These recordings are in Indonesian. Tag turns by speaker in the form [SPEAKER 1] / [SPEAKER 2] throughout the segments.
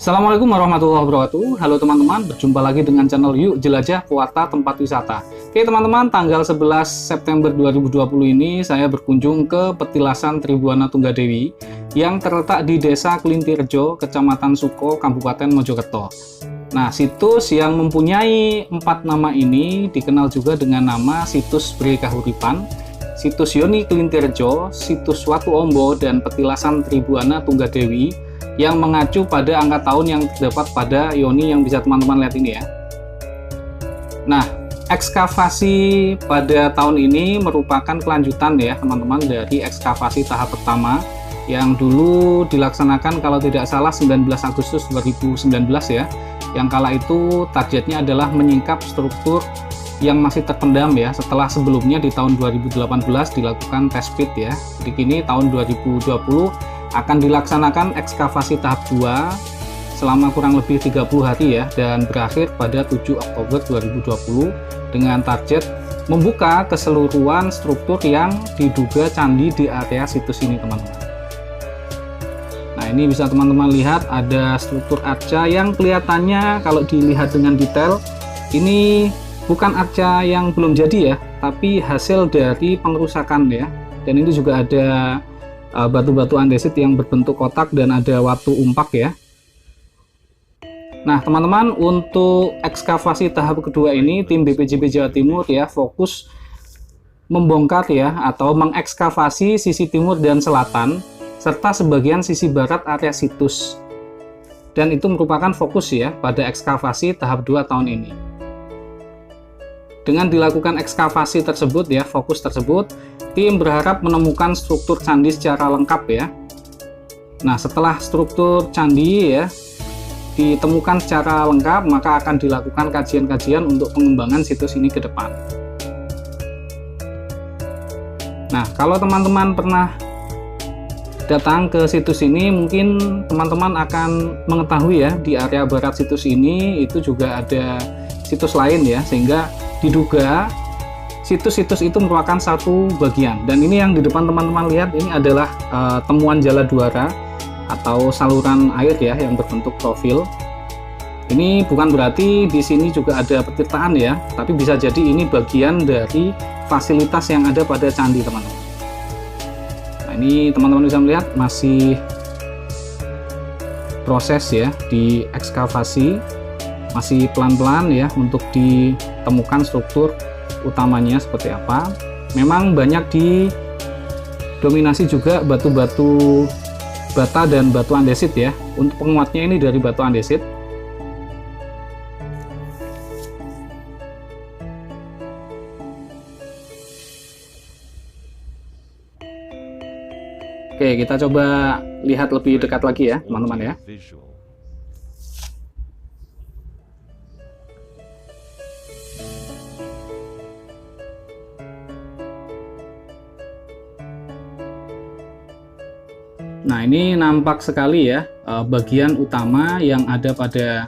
[SPEAKER 1] Assalamualaikum warahmatullahi wabarakatuh. Halo teman-teman, berjumpa lagi dengan channel Yuk Jelajah Pewarta Tempat Wisata. Oke teman-teman, tanggal 11 September 2020 ini saya berkunjung ke petilasan Tribuana Tunggadewi yang terletak di Desa Klintirjo, Kecamatan Suko, Kabupaten Mojokerto. Nah, situs yang mempunyai 4 nama ini dikenal juga dengan nama situs Bri Kahuripan, situs Yoni Klintirjo, situs Watu Ombo, dan petilasan Tribuana Tunggadewi yang mengacu pada angka tahun yang terdapat pada Yoni yang bisa teman-teman lihat ini ya. Nah, ekskavasi pada tahun ini merupakan kelanjutan ya teman-teman dari ekskavasi tahap pertama yang dulu dilaksanakan kalau tidak salah 19 Agustus 2019 ya. Yang kala itu targetnya adalah menyingkap struktur yang masih terpendam ya, setelah sebelumnya di tahun 2018 dilakukan test pit ya. Jadi kini tahun 2020 akan dilaksanakan ekskavasi tahap 2 selama kurang lebih 30 hari ya, dan berakhir pada 7 Oktober 2020 dengan target membuka keseluruhan struktur yang diduga candi di area situs ini teman-teman. Nah, ini bisa teman-teman lihat ada struktur arca yang kelihatannya kalau dilihat dengan detail ini bukan arca yang belum jadi ya, tapi hasil dari pengerusakan ya. Dan ini juga ada batu-batu andesit yang berbentuk kotak dan ada watu umpak ya. Nah teman-teman, untuk ekskavasi tahap kedua ini tim BPJB Jawa Timur ya fokus membongkar ya atau mengekskavasi sisi timur dan selatan serta sebagian sisi barat area situs, dan itu merupakan fokus ya pada ekskavasi tahap 2 tahun ini. Dengan dilakukan ekskavasi tersebut ya, fokus tersebut, tim berharap menemukan struktur candi secara lengkap ya. Nah, setelah struktur candi ya ditemukan secara lengkap, maka akan dilakukan kajian-kajian untuk pengembangan situs ini ke depan. Nah, kalau teman-teman pernah datang ke situs ini, mungkin teman-teman akan mengetahui ya, di area barat situs ini itu juga ada situs lain ya, sehingga diduga situs-situs itu merupakan satu bagian. Dan ini yang di depan teman-teman lihat ini adalah temuan jala duara atau saluran air ya yang berbentuk profil. Ini bukan berarti di sini juga ada petirtaan ya, tapi bisa jadi ini bagian dari fasilitas yang ada pada candi teman-teman. Nah, ini teman-teman bisa melihat masih proses ya di ekskavasi, masih pelan-pelan ya untuk ditemukan struktur utamanya seperti apa. Memang banyak didominasi juga batu-batu bata dan batu andesit ya. Untuk penguatnya ini dari batu andesit. Oke, kita coba lihat lebih dekat lagi ya teman-teman ya. Nah, ini nampak sekali ya bagian utama yang ada pada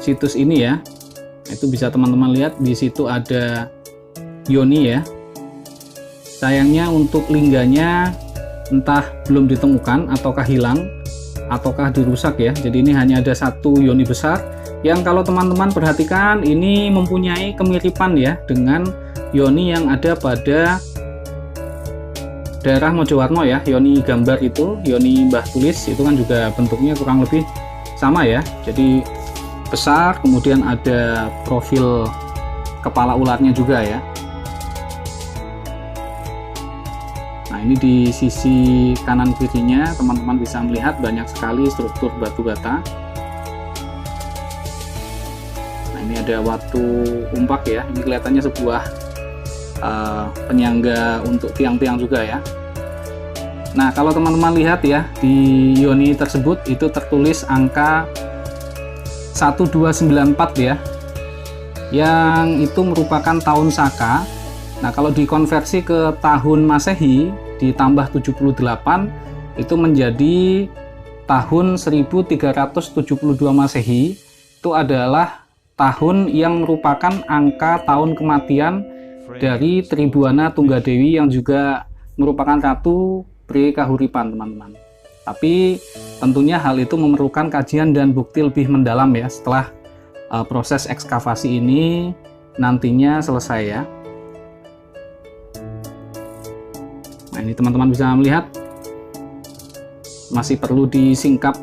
[SPEAKER 1] situs ini ya. Itu bisa teman-teman lihat di situ ada Yoni ya. Sayangnya untuk lingganya entah belum ditemukan ataukah hilang ataukah dirusak ya. Jadi ini hanya ada satu Yoni besar yang kalau teman-teman perhatikan ini mempunyai kemiripan ya dengan Yoni yang ada pada daerah Mojowarno ya. Yoni gambar itu, Yoni Mbah Tulis itu kan juga bentuknya kurang lebih sama ya. Jadi besar, kemudian ada profil kepala ularnya juga ya. Nah, ini di sisi kanan kirinya teman-teman bisa melihat banyak sekali struktur batu bata. Nah, ini ada watu umpak ya. Ini kelihatannya sebuah penyangga untuk tiang-tiang juga ya. Nah, kalau teman-teman lihat ya di Yoni tersebut itu tertulis angka 1294 ya, yang itu merupakan tahun Saka. Nah, kalau dikonversi ke tahun Masehi ditambah 78 itu menjadi tahun 1372 Masehi. Itu adalah tahun yang merupakan angka tahun kematian dari Tribuana Tunggadewi yang juga merupakan Ratu Bri Kahuripan teman-teman. Tapi tentunya hal itu memerlukan kajian dan bukti lebih mendalam ya setelah proses ekskavasi ini nantinya selesai ya. Nah, ini teman-teman bisa melihat masih perlu disingkap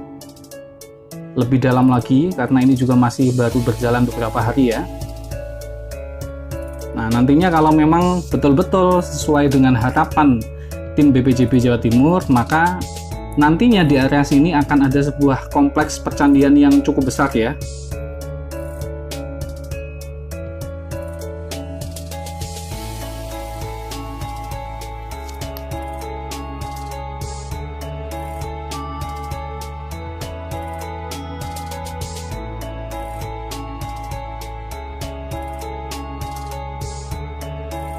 [SPEAKER 1] lebih dalam lagi karena ini juga masih baru berjalan beberapa hari ya. Nah, nantinya kalau memang betul-betul sesuai dengan harapan tim BPJB Jawa Timur, maka nantinya di area sini akan ada sebuah kompleks percandian yang cukup besar ya.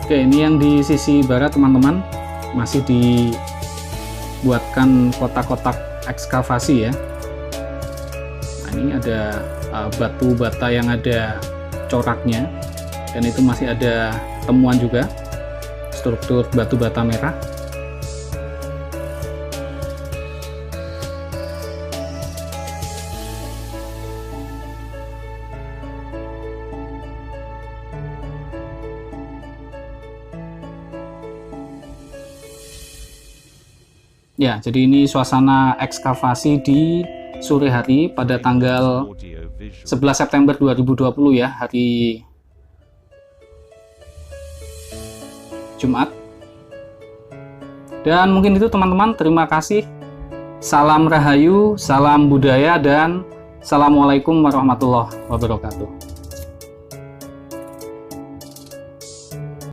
[SPEAKER 1] Oke, ini yang di sisi barat teman-teman, masih dibuatkan kotak-kotak ekskavasi ya. Nah, ini ada batu bata yang ada coraknya, dan itu masih ada temuan juga struktur batu bata merah. Ya, jadi ini suasana ekskavasi di sore hari pada tanggal 11 September 2020 ya, hari Jumat. Dan mungkin itu teman-teman, terima kasih. Salam Rahayu, salam budaya, dan Assalamualaikum warahmatullahi wabarakatuh.